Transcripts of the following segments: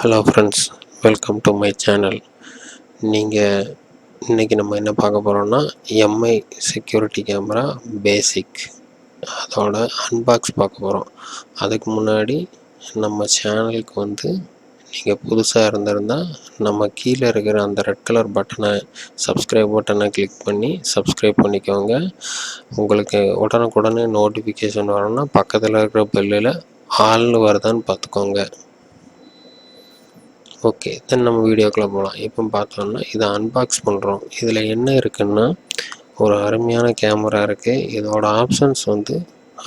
Hello friends, welcome to my channel. இன்றைக்கி நம்ம என்ன பார்க்க போகிறோம்னா எம்ஐ செக்யூரிட்டி கேமரா பேசிக் அதோட அன்பாக்ஸ் பார்க்க போகிறோம். அதுக்கு முன்னாடி நம்ம சேனலுக்கு நீங்கள் புதுசாக இருந்திருந்தால் நம்ம கீழே இருக்கிற அந்த ரெட் கலர் பட்டனை சப்ஸ்கிரைப் பட்டனை கிளிக் பண்ணி சப்ஸ்கிரைப் பண்ணிக்கோங்க. உங்களுக்கு உடனுக்குடனே நோட்டிஃபிகேஷன் வரணும்னா பக்கத்தில் இருக்கிற பெல்லில் ஆல்னு வருதான்னு பார்த்துக்கோங்க. ஓகே, தென் நம்ம வீடியோக்குள்ளே போகலாம். இப்போ பார்த்தோம்னா இதை அன்பாக்ஸ் பண்ணுறோம். இதில் என்ன இருக்குன்னா ஒரு அருமையான கேமரா இருக்குது. இதோட ஆப்ஷன்ஸ்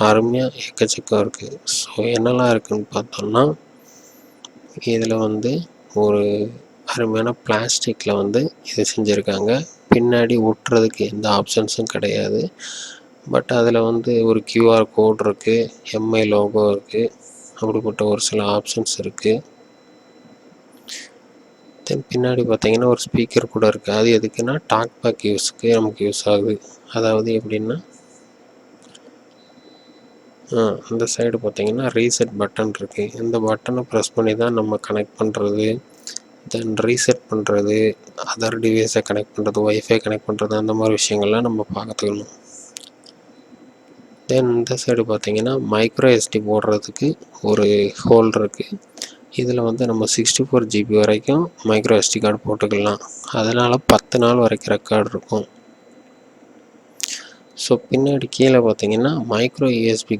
அருமையாக எக்கச்சக்கம் இருக்குது. ஸோ என்னெல்லாம் இருக்குதுன்னு பார்த்தோம்னா இதில் ஒரு அருமையான பிளாஸ்டிக்கில் இது செஞ்சுருக்காங்க. பின்னாடி ஒட்டுறதுக்கு எந்த ஆப்ஷன்ஸும் கிடையாது. பட் அதில் ஒரு QR கோட் இருக்குது, எம்ஐ லோகோ இருக்குது, அப்படிப்பட்ட ஒரு சில ஆப்ஷன்ஸ் இருக்குது. தென் பின்னாடி பார்த்தீங்கன்னா ஒரு ஸ்பீக்கர் கூட இருக்குது. அது எதுக்குன்னா டாக் பேக் யூஸ்க்கு நமக்கு யூஸ் ஆகுது. அதாவது எப்படின்னா அந்த சைடு பார்த்தீங்கன்னா ரீசெட் பட்டன் இருக்குது. இந்த பட்டனை ப்ரெஸ் பண்ணி தான் நம்ம கனெக்ட் பண்ணுறது, தென் ரீசெட் பண்ணுறது, அதர் டிவைஸை கனெக்ட் பண்ணுறது, ஒய்ஃபை கனெக்ட் பண்ணுறது, அந்த மாதிரி விஷயங்கள்லாம் நம்ம பார்த்துக்கணும். தென் இந்த சைடு பார்த்தீங்கன்னா மைக்ரோ SD போடுறதுக்கு ஒரு ஹோல் இருக்குது. இதில் நம்ம 64 GB வரைக்கும் மைக்ரோ SD கார்டு போட்டுக்கலாம். அதனால் 10 நாள் வரைக்கும் ரெக்கார்டு இருக்கும். ஸோ பின்னாடி கீழே பார்த்தீங்கன்னா மைக்ரோ USB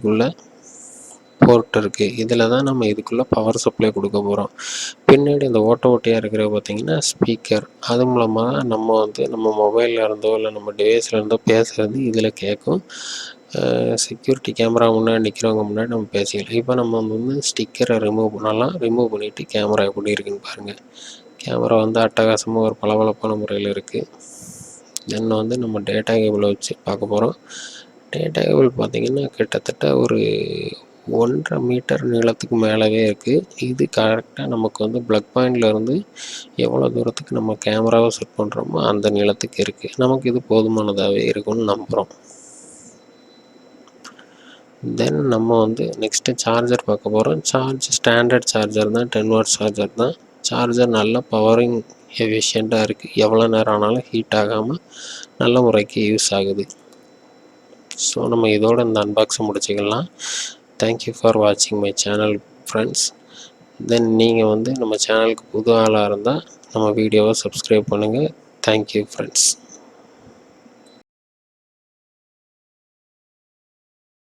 போர்ட் இருக்குது. இதில் தான் நம்ம இதுக்குள்ளே பவர் சப்ளை கொடுக்க போகிறோம். பின்னாடி இந்த ஓட்டையாக இருக்கிற பார்த்தீங்கன்னா ஸ்பீக்கர். அது மூலமாக நம்ம நம்ம மொபைலில் இருந்தோ இல்லை நம்ம டிவைஸில் இருந்தோ பேசுகிறது இதில் கேட்கும். செக்யூரிட்டி கேமரா முன்னாடி நிற்கிறவங்க முன்னாடி நம்ம பேசிக்கலாம். இப்போ நம்ம ஸ்டிக்கரை ரிமூவ் பண்ணலாம். ரிமூவ் பண்ணிவிட்டு கேமரா எப்படி இருக்குன்னு பாருங்கள். கேமரா அட்டகாசமாக ஒரு பளபளப்பான முறையில் இருக்குது. தென் நம்ம டேட்டா கேபிளை வச்சு பார்க்க போகிறோம். டேட்டா கேபிள் பார்த்திங்கன்னா கிட்டத்தட்ட ஒரு 1.5 மீட்டர் நீளத்துக்கு மேலவே இருக்குது. இது கரெக்டாக நமக்கு ப்ளக் பாயிண்ட்லேருந்து எவ்வளோ தூரத்துக்கு நம்ம கேமராவை செட் பண்ணுறோமோ அந்த நீளத்துக்கு இருக்குது. நமக்கு இது போதுமானதாகவே இருக்கும்னு நம்புகிறோம். தென் நம்ம நெக்ஸ்ட்டு சார்ஜர் பார்க்க போகிறோம். ஸ்டாண்டர்ட் சார்ஜர் தான், 10 வாட் சார்ஜர் தான். சார்ஜர் நல்ல பவரிங் எஃபிஷியண்ட்டாக இருக்குது. எவ்வளோ நேரம் ஆனாலும் ஹீட் ஆகாமல் நல்ல முறைக்கு யூஸ் ஆகுது. ஸோ நம்ம இதோட இந்த அன்பாக்ஸை முடிச்சுக்கலாம். தேங்க்யூ ஃபார் வாட்சிங் மை சேனல் ஃப்ரெண்ட்ஸ். தென் நீங்கள் நம்ம சேனலுக்கு புது ஆளாக இருந்தால் நம்ம வீடியோவை சப்ஸ்கிரைப் பண்ணுங்கள். Thank you friends.